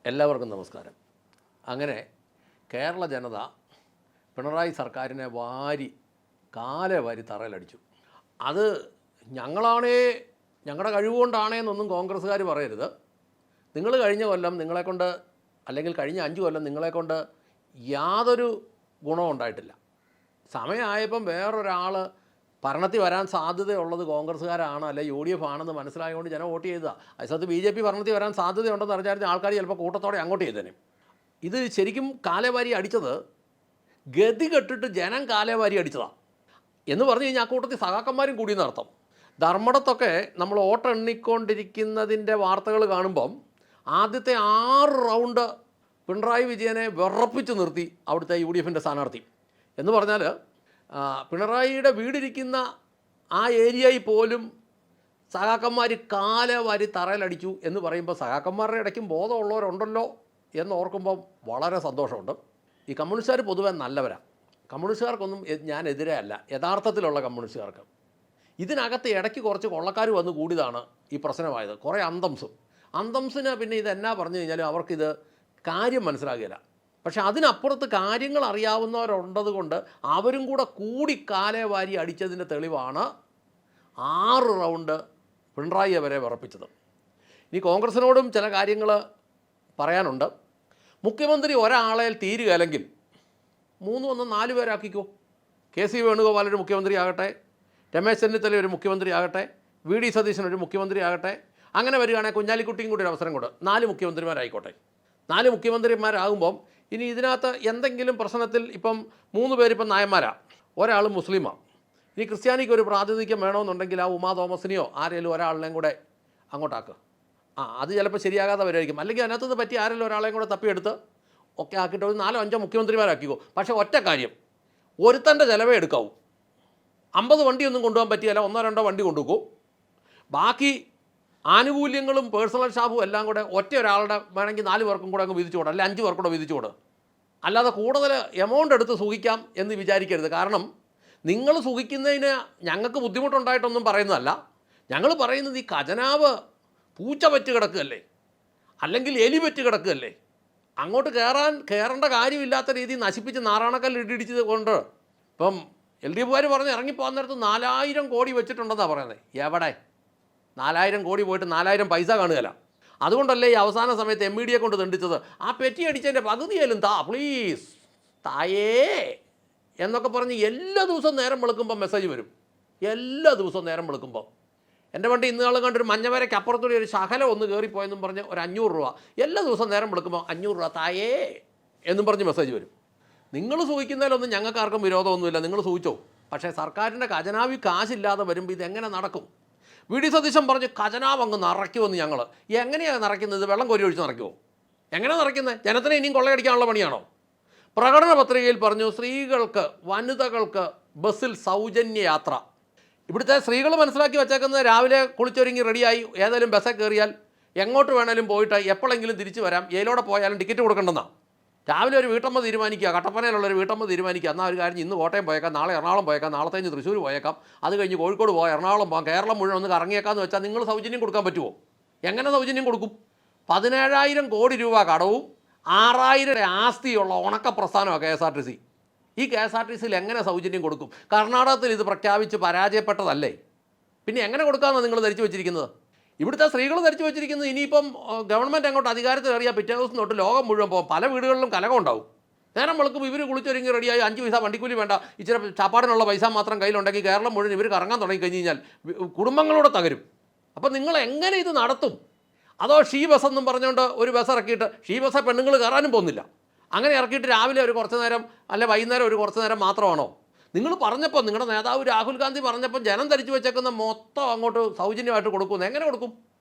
എല്ലാവർക്കും നമസ്കാരം. അങ്ങനെ കേരള ജനത പിണറായി സർക്കാരിനെ കാലെ വാരി തറയിലടിച്ചു. അത് ഞങ്ങളുടെ കഴിവുകൊണ്ടാണേന്നൊന്നും കോൺഗ്രസ്സുകാർ പറയരുത്. നിങ്ങൾ കഴിഞ്ഞ കൊല്ലം നിങ്ങളെക്കൊണ്ട്, അല്ലെങ്കിൽ കഴിഞ്ഞ 5 കൊല്ലം നിങ്ങളെക്കൊണ്ട് യാതൊരു ഗുണവും ഉണ്ടായിട്ടില്ല. സമയമായപ്പം വേറൊരാൾ ഭരണത്തിൽ വരാൻ സാധ്യതയുള്ളത് കോൺഗ്രസ്സുകാരാണ്, അല്ലെ UDF ആണെന്ന് മനസ്സിലായതുകൊണ്ട് ജനം വോട്ട് ചെയ്തതാണ്. അതിനകത്ത് BJP ഭരണത്തിൽ വരാൻ സാധ്യതയുണ്ടെന്ന് അറിഞ്ഞാൽ ആൾക്കാർ ചിലപ്പോൾ കൂട്ടത്തോടെ അങ്ങോട്ട് ചെയ്തേനെ. ഇത് ശരിക്കും കാലേവാരി അടിച്ചത് ഗതി കെട്ടിട്ട് ജനം കാലേവാരി അടിച്ചതാണ് എന്ന് പറഞ്ഞു കഴിഞ്ഞാൽ ആ കൂട്ടത്തിൽ സഖാക്കന്മാരും കൂടിയെന്ന് അർത്ഥം. ധർമ്മടത്തൊക്കെ നമ്മൾ വോട്ടെണ്ണിക്കൊണ്ടിരിക്കുന്നതിൻ്റെ വാർത്തകൾ കാണുമ്പം ആദ്യത്തെ 6 റൗണ്ട് പിണറായി വിജയനെ വിറപ്പിച്ച് നിർത്തി അവിടുത്തെ UDFൻ്റെ സ്ഥാനാർത്ഥി. എന്ന് പറഞ്ഞാൽ പിണറായിയുടെ വീടിരിക്കുന്ന ആ ഏരിയയിൽ പോലും സഖാക്കന്മാർ കാലെ വാരി തറയിലടിച്ചു എന്ന് പറയുമ്പോൾ സഖാക്കന്മാരുടെ ഇടയ്ക്കും ബോധമുള്ളവരുണ്ടല്ലോ എന്ന് ഓർക്കുമ്പോൾ വളരെ സന്തോഷമുണ്ട്. ഈ കമ്മ്യൂണിസ്റ്റുകാർ പൊതുവെ നല്ലവരാണ്. കമ്മ്യൂണിസ്റ്റുകാർക്കൊന്നും ഞാൻ എതിരെ അല്ല, യഥാർത്ഥത്തിലുള്ള കമ്മ്യൂണിസ്റ്റുകാർക്ക്. ഇതിനകത്ത് ഇടയ്ക്ക് കുറച്ച് കൊള്ളക്കാർ വന്ന് കൂടിയതാണ് ഈ പ്രശ്നമായത്. കുറേ അന്തംസിന് പിന്നെ ഇതെന്നാ പറഞ്ഞു കഴിഞ്ഞാലും അവർക്കിത് കാര്യം മനസ്സിലാകില്ല. പക്ഷെ അതിനപ്പുറത്ത് കാര്യങ്ങൾ അറിയാവുന്നവരുണ്ടത് കൊണ്ട് അവരും കൂടി കാലെ വാരി അടിച്ചതിൻ്റെ തെളിവാണ് 6 റൗണ്ട് പിണറായി അവരെ വിറപ്പിച്ചത്. ഇനി കോൺഗ്രസിനോടും ചില കാര്യങ്ങൾ പറയാനുണ്ട്. മുഖ്യമന്ത്രി ഒരാളെ തീരുകയല്ലെങ്കിൽ 3 വന്ന് 4 പേരാക്കിക്കോ. KC വേണുഗോപാൽ ഒരു മുഖ്യമന്ത്രി ആകട്ടെ, രമേശ് ചെന്നിത്തല ഒരു മുഖ്യമന്ത്രി ആകട്ടെ, VD സതീശൻ ഒരു മുഖ്യമന്ത്രി ആകട്ടെ. അങ്ങനെ വരികയാണെങ്കിൽ കുഞ്ഞാലിക്കുട്ടിയും കൂടി ഒരു അവസരം കൊണ്ട് 4 മുഖ്യമന്ത്രിമാരായിക്കോട്ടെ. 4 മുഖ്യമന്ത്രിമാരാകുമ്പം ഇനി ഇതിനകത്ത് എന്തെങ്കിലും പ്രശ്നത്തിൽ ഇപ്പം 3 പേരിപ്പം നായന്മാരാണ്, ഒരാൾ മുസ്ലിമാണ്. ഇനി ക്രിസ്ത്യാനിക്ക് ഒരു പ്രാതിനിധ്യം വേണമെന്നുണ്ടെങ്കിൽ ആ ഉമാ തോമസിനെയോ ആരെങ്കിലും ഒരാളിനെയും കൂടെ അങ്ങോട്ടാക്കുക. അത് ചിലപ്പോൾ ശരിയാകാതെ വരുമായിരിക്കും. അല്ലെങ്കിൽ അതിനകത്തുനിന്ന് പറ്റി ആരെങ്കിലും ഒരാളെയും കൂടെ തപ്പിയെടുത്ത് ഒക്കെ ആക്കിയിട്ട് ഒരു 4-5 മുഖ്യമന്ത്രിമാരാക്കിക്കോ. പക്ഷേ ഒറ്റ കാര്യം, ഒരുത്തൻ്റെ ചിലവേ എടുക്കാവൂ. 50 വണ്ടിയൊന്നും കൊണ്ടുപോകാൻ പറ്റിയല്ല, 1-2 വണ്ടി കൊണ്ടുപോകും. ബാക്കി ആനുകൂല്യങ്ങളും പേഴ്സണൽ സ്റ്റാഫും എല്ലാം കൂടെ ഒറ്റ ഒരാളുടെ വേണമെങ്കിൽ 4 പേർക്കും കൂടെ അങ്ങ് വിധിച്ചു കൊടും, അല്ലെങ്കിൽ 5 പേർക്കൂടെ വിധിച്ചു കൊടും. അല്ലാതെ കൂടുതൽ എമൗണ്ട് എടുത്ത് സുഖിക്കാം എന്ന് വിചാരിക്കരുത്. കാരണം നിങ്ങൾ സുഖിക്കുന്നതിന് ഞങ്ങൾക്ക് ബുദ്ധിമുട്ടുണ്ടായിട്ടൊന്നും പറയുന്നതല്ല. ഞങ്ങൾ പറയുന്നത് ഈ ഖജനാവ് പൂച്ച പറ്റ് കിടക്കുകയല്ലേ, അല്ലെങ്കിൽ എലി പറ്റ് കിടക്കുകയല്ലേ. അങ്ങോട്ട് കയറേണ്ട കാര്യമില്ലാത്ത രീതിയിൽ നശിപ്പിച്ച് നാറാണക്കല്ല് ഇടിച്ചത് കൊണ്ട് ഇപ്പം LDF പറഞ്ഞ് ഇറങ്ങിപ്പോകാൻ നേരത്ത് 4000 കോടി വെച്ചിട്ടുണ്ടെന്നാണ് പറയുന്നത്. എവിടെ 4000 കോടി പോയിട്ട് 4000 പൈസ കാണുകയില്ല. അതുകൊണ്ടല്ലേ ഈ അവസാന സമയത്ത് MVD കൊണ്ട് ദണ്ഡിച്ചത്. ആ പെറ്റി അടിച്ചതിൻ്റെ പകുതിയായാലും പ്ലീസ് തായേ എന്നൊക്കെ പറഞ്ഞ് എല്ലാ ദിവസവും നേരം വെളുക്കുമ്പോൾ മെസ്സേജ് വരും. എല്ലാ ദിവസവും നേരം വെളുക്കുമ്പോൾ എൻ്റെ വണ്ടി ഇന്നാളും കണ്ടൊരു മഞ്ഞവരയ്ക്ക് അപ്പുറത്തൂടെ ഒരു ശകലം ഒന്ന് കയറിപ്പോയെന്നും പറഞ്ഞ് ഒരു 500 രൂപ എല്ലാ ദിവസവും നേരം വെളുക്കുമ്പോൾ 500 രൂപ തായേ എന്നും പറഞ്ഞ് മെസ്സേജ് വരും. നിങ്ങൾ സൂഹിക്കുന്നതിലൊന്നും ഞങ്ങൾക്ക് ആർക്കും വിരോധമൊന്നുമില്ല, നിങ്ങൾ സൂഹിച്ചോ. പക്ഷേ സർക്കാരിൻ്റെ ഖജനാവിൽ കാശില്ലാതെ വരുമ്പോൾ ഇതെങ്ങനെ നടക്കും? VD സതീശൻ പറഞ്ഞ് ഖജനാവ് അങ്ങ് നിറയ്ക്കുമെന്ന്. ഞങ്ങൾ എങ്ങനെയാണ് നിറയ്ക്കുന്നത്? വെള്ളം കോരി ഒഴിച്ച് നിറയ്ക്കുമോ? എങ്ങനെ നിറയ്ക്കുന്നത്? ജനത്തിനെ ഇനിയും കൊള്ളയടിക്കാനുള്ള പണിയാണോ? പ്രകടന പത്രികയിൽ പറഞ്ഞു സ്ത്രീകൾക്ക്, വനിതകൾക്ക് ബസ്സിൽ സൗജന്യ യാത്ര. ഇവിടുത്തെ സ്ത്രീകൾ മനസ്സിലാക്കി വെച്ചേക്കുന്നത് രാവിലെ കുളിച്ചൊരുങ്ങി റെഡിയായി ഏതെങ്കിലും ബസ്സിൽ കയറിയാൽ എങ്ങോട്ട് വേണേലും പോയിട്ട് എപ്പോഴെങ്കിലും തിരിച്ചു വരാം, ഏലോടെ പോയാലും ടിക്കറ്റ് കൊടുക്കണ്ടെന്നാണ്. രാവിലെ ഒരു വീട്ടമ്മ തീരുമാനിക്കുക, കട്ടപ്പനയിലുള്ളൊരു വീട്ടമ്മ തീരുമാനിക്കുക, എന്നാൽ ഒരു കാര്യം ഇന്ന് കോട്ടയം പോയേക്കാം, നാളെ എറണാകുളം പോയേക്കാം, നാളത്തെ കഴിഞ്ഞ് തൃശ്ശൂർ പോയേക്കാം, അത് കഴിഞ്ഞ് കോഴിക്കോട് പോകാം, എറണാകുളം പോകാം, കേരളം മുഴുവൻ ഒന്ന് കറങ്ങിയേക്കാമെന്ന് വെച്ചാൽ നിങ്ങൾ സൗജന്യം കൊടുക്കാൻ പറ്റുമോ? എങ്ങനെ സൗജന്യം കൊടുക്കും? 17,000 കോടി രൂപ കടവും 6,000 ആസ്തിയുള്ള ഉണക്ക പ്രസ്ഥാനമാണ് KSRTC. ഈ KSRTCയിൽ എങ്ങനെ സൗജന്യം കൊടുക്കും? കർണാടകത്തിൽ ഇത് പ്രഖ്യാപിച്ച് പരാജയപ്പെട്ടതല്ലേ, പിന്നെ എങ്ങനെ കൊടുക്കാമെന്നാണ് നിങ്ങൾ ധരിച്ചു വെച്ചിരിക്കുന്നത്? ഇവിടുത്തെ സ്ത്രീകൾ ധരിച്ചു വെച്ചിരിക്കുന്നത് ഇനിയിപ്പം ഗവൺമെൻറ് അങ്ങോട്ട് അധികാരത്തിൽ കയറിയാൽ പിറ്റേ ദിവസം തൊട്ട് ലോകം മുഴുവൻ പോകും, പല വീടുകളിലും കലകം ഉണ്ടാവും. നേരം വെളുക്കുമ്പോൾ ഇവർ കുളിച്ചൊരുങ്ങി റെഡിയായി 5 പൈസ വണ്ടിക്കൂലി വേണ്ട, ഇച്ചിരി ചാപ്പാടിനുള്ള പൈസ മാത്രം കയ്യിലുണ്ടെങ്കിൽ കേരളം മുഴുവൻ ഇവർ കറങ്ങാൻ തുടങ്ങി കഴിഞ്ഞ് കഴിഞ്ഞാൽ കുടുംബങ്ങളോട് തകരും. അപ്പോൾ നിങ്ങൾ എങ്ങനെ ഇത് നടത്തും? അതോ ഷീ ബസ് എന്നും പറഞ്ഞുകൊണ്ട് ഒരു ബസ് ഇറക്കിയിട്ട്, ഷീ ബസ്സെ പെണ്ണുങ്ങൾ കയറാനും പോകുന്നില്ല, അങ്ങനെ ഇറക്കിയിട്ട് രാവിലെ ഒരു കുറച്ച് നേരം അല്ലെ വൈകുന്നേരം ഒരു കുറച്ച് നേരം മാത്രമാണോ? നിങ്ങൾ പറഞ്ഞപ്പോൾ, നിങ്ങളുടെ നേതാവ് രാഹുൽ ഗാന്ധി പറഞ്ഞപ്പോൾ ജനം ധരിച്ചു വെച്ചേക്കുന്ന മൊത്തം അങ്ങോട്ട് സൗജന്യമായിട്ട് കൊടുക്കുമെന്ന്. എങ്ങനെ കൊടുക്കും?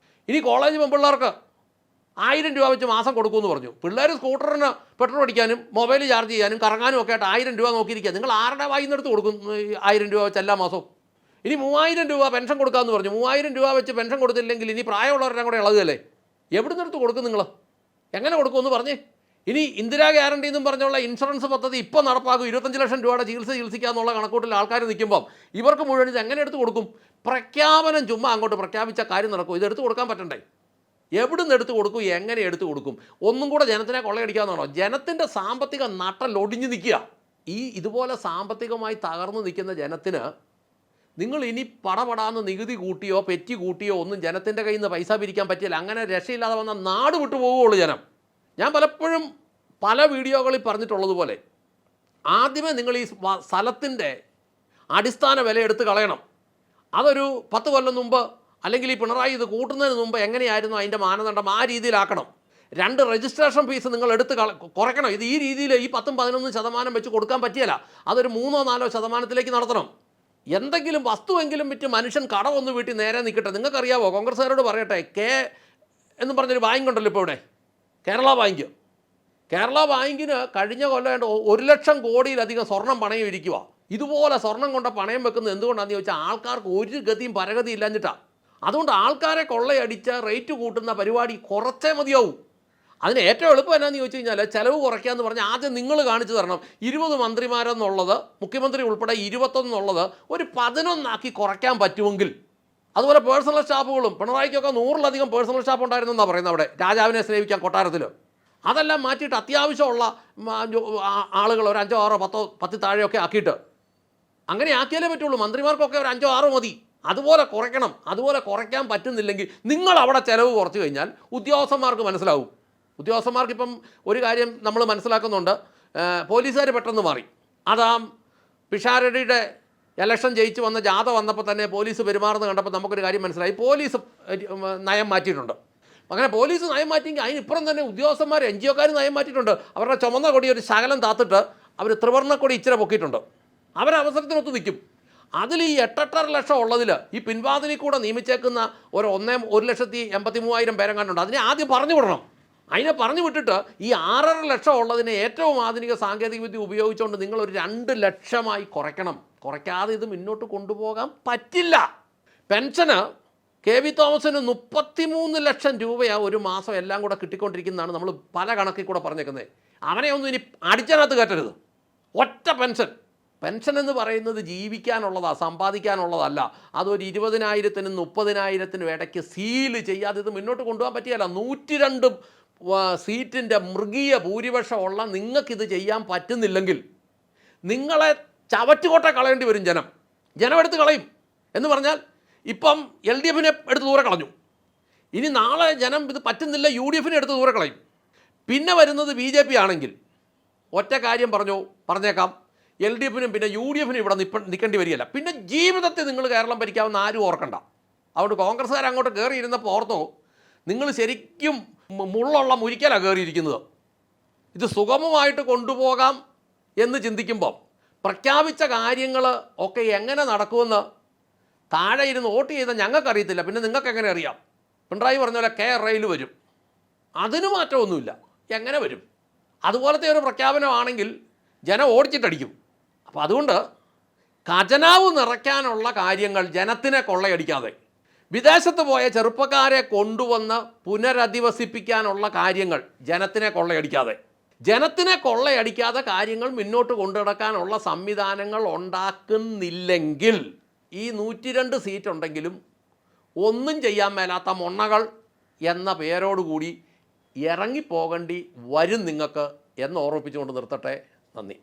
ഇനി കോളേജ് പെൺപിള്ളേർക്ക് 1000 രൂപ വെച്ച് മാസം കൊടുക്കുമെന്ന് പറഞ്ഞു. പിള്ളേർ സ്കൂട്ടറിന് പെട്രോൾ അടിക്കാനും മൊബൈൽ ചാർജ് ചെയ്യാനും കറങ്ങാനും ഒക്കെ ആയിട്ട് 1000 രൂപ നോക്കിയിരിക്കുക. നിങ്ങൾ ആരുടെ വായിന്നെടുത്ത് കൊടുക്കും 1000 രൂപ വെച്ച് എല്ലാ മാസവും? ഇനി 3000 രൂപ പെൻഷൻ കൊടുക്കാമെന്ന് പറഞ്ഞു. 3000 രൂപ വെച്ച് പെൻഷൻ കൊടുത്തില്ലെങ്കിൽ ഇനി പ്രായമുള്ളവരുടെ കൂടെ ഇളകുകയല്ലേ? എവിടെ നിന്നെടുത്ത് കൊടുക്കും നിങ്ങൾ? എങ്ങനെ കൊടുക്കുമെന്ന് പറഞ്ഞേ. ഇനി ഇന്ദിരാ ഗ്യാരണ്ടി എന്നും പറഞ്ഞുള്ള ഇൻഷുറൻസ് പദ്ധതി ഇപ്പോൾ നടപ്പാക്കും. 25 ലക്ഷം രൂപയുടെ ചികിത്സിക്കാമെന്നുള്ള കണക്കൂട്ടിൽ ആൾക്കാർ നിൽക്കുമ്പം ഇവർക്ക് മുഴുവൻ ഇത് എങ്ങനെ എടുത്ത് കൊടുക്കും? പ്രഖ്യാപനം ചുമ്മാ അങ്ങോട്ട് പ്രഖ്യാപിച്ച കാര്യം നടക്കും, ഇതെടുത്ത് കൊടുക്കാൻ പറ്റണ്ടേ? എവിടുന്ന് എടുത്തു കൊടുക്കും, എങ്ങനെ എടുത്തു കൊടുക്കും? ഒന്നും കൂടെ ജനത്തിനെ കൊള്ളയടിക്കാമെന്നാണോ? ജനത്തിൻ്റെ സാമ്പത്തിക നട്ടലൊടിഞ്ഞു നിൽക്കുക. ഇതുപോലെ സാമ്പത്തികമായി തകർന്നു നിൽക്കുന്ന ജനത്തിന് നിങ്ങൾ ഇനി പടപടാന്ന് നികുതി കൂട്ടിയോ പെറ്റി കൂട്ടിയോ ഒന്നും ജനത്തിൻ്റെ കയ്യിൽ നിന്ന് പൈസ പിരിക്കാൻ പറ്റില്ല. അങ്ങനെ രക്ഷയില്ലാതെ വന്ന നാട് വിട്ടു പോവുകയുള്ളൂ ജനം. ഞാൻ പലപ്പോഴും പല വീഡിയോകളിൽ പറഞ്ഞിട്ടുള്ളതുപോലെ ആദ്യമേ നിങ്ങൾ ഈ സ്ഥലത്തിൻ്റെ അടിസ്ഥാന വില എടുത്ത് കളയണം. അതൊരു 10 കൊല്ലം മുമ്പ് അല്ലെങ്കിൽ ഈ പിണറായി ഇത് കൂട്ടുന്നതിന് മുമ്പ് എങ്ങനെയായിരുന്നു അതിൻ്റെ മാനദണ്ഡം, ആ രീതിയിലാക്കണം. 2 രജിസ്ട്രേഷൻ ഫീസ് നിങ്ങൾ എടുത്ത് കുറയ്ക്കണം. ഇത് ഈ രീതിയിൽ ഈ 10-11% വെച്ച് കൊടുക്കാൻ പറ്റിയല്ല. അതൊരു 3-4% നടത്തണം. എന്തെങ്കിലും വസ്തുവെങ്കിലും വിറ്റ് മനുഷ്യൻ കടമൊന്ന് വീട്ടിൽ നേരെ നിൽക്കട്ടെ. നിങ്ങൾക്കറിയാവോ, കോൺഗ്രസ്സുകാരോട് പറയട്ടെ, എന്ന് പറഞ്ഞൊരു ബാങ്ക് ഉണ്ടല്ലോ ഇപ്പോൾ ഇവിടെ, കേരള ബാങ്ക്. കേരള ബാങ്കിന് കഴിഞ്ഞ കൊല്ലം 1 ലക്ഷം കോടിയിലധികം സ്വർണം പണയം ഇരിക്കുക. ഇതുപോലെ സ്വർണം കൊണ്ട് പണയം വെക്കുന്നത് എന്തുകൊണ്ടാണെന്ന് ചോദിച്ചാൽ ആൾക്കാർക്ക് ഒരു ഗതിയും പരഗതിയും ഇല്ലാഞ്ഞിട്ടാണ്. അതുകൊണ്ട് ആൾക്കാരെ കൊള്ളയടിച്ച റേറ്റ് കൂട്ടുന്ന പരിപാടി കുറച്ചേ മതിയാവും. അതിന് ഏറ്റവും എളുപ്പം എന്നാന്ന് ചോദിച്ചു കഴിഞ്ഞാൽ ചിലവ് കുറയ്ക്കാമെന്ന് പറഞ്ഞാൽ ആദ്യം നിങ്ങൾ കാണിച്ചു തരണം. 20 മന്ത്രിമാരെന്നുള്ളത്, മുഖ്യമന്ത്രി ഉൾപ്പെടെ 21 എന്നുള്ളത് ഒരു 11 കുറയ്ക്കാൻ പറ്റുമെങ്കിൽ. അതുപോലെ പേഴ്സണൽ സ്റ്റാഫുകളും, പിണറായിക്കൊക്കെ 100-ലധികം പേഴ്സണൽ സ്റ്റാഫ് ഉണ്ടായിരുന്നെന്നാണ് പറയുന്നത് അവിടെ രാജാവിനെ സ്നേഹിക്കാൻ കൊട്ടാരത്തിൽ. അതെല്ലാം മാറ്റിയിട്ട് അത്യാവശ്യമുള്ള ആളുകൾ ഒരു 5-6-10 താഴെയൊക്കെ ആക്കിയിട്ട്, അങ്ങനെ ആക്കിയാലേ പറ്റുള്ളൂ. മന്ത്രിമാർക്കൊക്കെ ഒരു 5-6 മതി. അതുപോലെ കുറയ്ക്കണം. അതുപോലെ കുറയ്ക്കാൻ പറ്റുന്നില്ലെങ്കിൽ നിങ്ങൾ അവിടെ ചിലവ് കുറച്ച് കഴിഞ്ഞാൽ ഉദ്യോഗസ്ഥന്മാർക്ക് മനസ്സിലാവും. ഉദ്യോഗസ്ഥന്മാർക്കിപ്പം ഒരു കാര്യം നമ്മൾ മനസ്സിലാക്കുന്നുണ്ട്, പോലീസുകാർ പെട്ടെന്ന് മാറി. അതാ പിഷാരടിയുടെ ഇലക്ഷൻ ജയിച്ച് വന്ന ജാഥ വന്നപ്പോൾ തന്നെ പോലീസ് പെരുമാറുന്നത് കണ്ടപ്പോൾ നമുക്കൊരു കാര്യം മനസ്സിലായി, പോലീസ് നയം മാറ്റിയിട്ടുണ്ട്. അങ്ങനെ പോലീസ് നയം മാറ്റിയെങ്കിൽ അതിനിപ്പുറം തന്നെ ഉദ്യോഗസ്ഥന്മാർ, NGO-കാർ നയം മാറ്റിയിട്ടുണ്ട്. അവരുടെ ചുമന്ന കൊടി ഒരു ശകലം താത്തിട്ട് അവർ ത്രിവർണ്ണ കൊടി ഇച്ചിരി പൊക്കിയിട്ടുണ്ട്. അവരവസരത്തിനൊത്ത് നിൽക്കും. അതിൽ ഈ 8.5 ലക്ഷം ഉള്ളതിൽ ഈ പിൻവാതിലിൽ കൂടെ നിയമിച്ചേക്കുന്ന ഒരു 1,83,000 പേരെങ്ങാണ്ടുണ്ട്. അതിനെ ആദ്യം പറഞ്ഞു വിടണം. അതിനെ പറഞ്ഞു വിട്ടിട്ട് ഈ 6.5 ലക്ഷം ഉള്ളതിനെ ഏറ്റവും ആധുനിക സാങ്കേതികവിദ്യ ഉപയോഗിച്ചുകൊണ്ട് നിങ്ങളൊരു 2 ലക്ഷമായി കുറയ്ക്കണം. കുറയ്ക്കാതെ ഇത് മുന്നോട്ട് കൊണ്ടുപോകാൻ പറ്റില്ല. പെൻഷന് KV തോമസിന് 33 ലക്ഷം രൂപയാണ് ഒരു മാസം എല്ലാം കൂടെ കിട്ടിക്കൊണ്ടിരിക്കുന്നതാണ് നമ്മൾ പല കണക്കിൽ കൂടെ പറഞ്ഞേക്കുന്നത്. അവനെ ഒന്നും ഇനി അടിച്ചതിനകത്ത് കയറ്റരുത്. ഒറ്റ പെൻഷൻ എന്ന് പറയുന്നത് ജീവിക്കാനുള്ളതാണ്, സമ്പാദിക്കാനുള്ളതല്ല. അതൊരു 20,000-നും 30,000-നും ഇടയ്ക്ക് സീല് ചെയ്യാതെ ഇത് മുന്നോട്ട് കൊണ്ടുപോകാൻ പറ്റിയല്ല. 102 സീറ്റിൻ്റെ മൃഗീയ ഭൂരിപക്ഷമുള്ള നിങ്ങൾക്കിത് ചെയ്യാൻ പറ്റുന്നില്ലെങ്കിൽ നിങ്ങളെ ചവറ്റുകൊട്ട കളയേണ്ടി വരും. ജനം എടുത്ത് കളയും. എന്ന് പറഞ്ഞാൽ ഇപ്പം LDF-നെ എടുത്ത് ദൂരെ കളഞ്ഞു. ഇനി നാളെ ജനം ഇത് പറ്റുന്നില്ല, UDF-നെ എടുത്ത് ദൂരെ കളയും. പിന്നെ വരുന്നത് BJP ആണെങ്കിൽ ഒറ്റ കാര്യം പറഞ്ഞേക്കാം, LDF-നും പിന്നെ UDF-നും ഇവിടെ നിൽക്കേണ്ടി വരികയില്ല. പിന്നെ ജീവിതത്തിൽ നിങ്ങൾ കേരളം ഭരിക്കാമെന്ന് ആരും ഓർക്കണ്ട. അതുകൊണ്ട് കോൺഗ്രസ്സുകാർ അങ്ങോട്ട് കയറിയിരുന്നപ്പോൾ ഓർത്തോ, നിങ്ങൾ ശരിക്കും മുള്ളുള്ള മുരിക്കലാണ് കയറിയിരിക്കുന്നത്. ഇത് സുഗമമായിട്ട് കൊണ്ടുപോകാം എന്ന് ചിന്തിക്കുമ്പം പ്രഖ്യാപിച്ച കാര്യങ്ങൾ ഒക്കെ എങ്ങനെ നടക്കുമെന്ന് താഴെ ഇരുന്ന് വോട്ട് ചെയ്ത ഞങ്ങൾക്കറിയത്തില്ല. പിന്നെ നിങ്ങൾക്ക് എങ്ങനെ അറിയാം? പിണറായി പറഞ്ഞ പോലെ KRAയിൽ വരും, അതിന് മാറ്റമൊന്നുമില്ല. എങ്ങനെ വരും? അതുപോലത്തെ ഒരു പ്രഖ്യാപനമാണെങ്കിൽ ജനം ഓടിച്ചിട്ടടിക്കും. അപ്പോൾ അതുകൊണ്ട് ഖജനാവ് നിറയ്ക്കാനുള്ള കാര്യങ്ങൾ ജനത്തിനെ കൊള്ളയടിക്കാതെ, വിദേശത്ത് പോയ ചെറുപ്പക്കാരെ കൊണ്ടുവന്ന് പുനരധിവസിപ്പിക്കാനുള്ള കാര്യങ്ങൾ ജനത്തിനെ കൊള്ളയടിക്കാതെ കാര്യങ്ങൾ മുന്നോട്ട് കൊണ്ടുനടക്കാനുള്ള സംവിധാനങ്ങൾ ഉണ്ടാക്കുന്നില്ലെങ്കിൽ ഈ 102 സീറ്റുണ്ടെങ്കിലും ഒന്നും ചെയ്യാൻ മേലാത്ത മൊണ്ണകൾ എന്ന പേരോടുകൂടി ഇറങ്ങിപ്പോകേണ്ടി വരും നിങ്ങൾക്ക് എന്ന് ഓർമ്മിപ്പിച്ചുകൊണ്ട് നിർത്തട്ടെ. നന്ദി.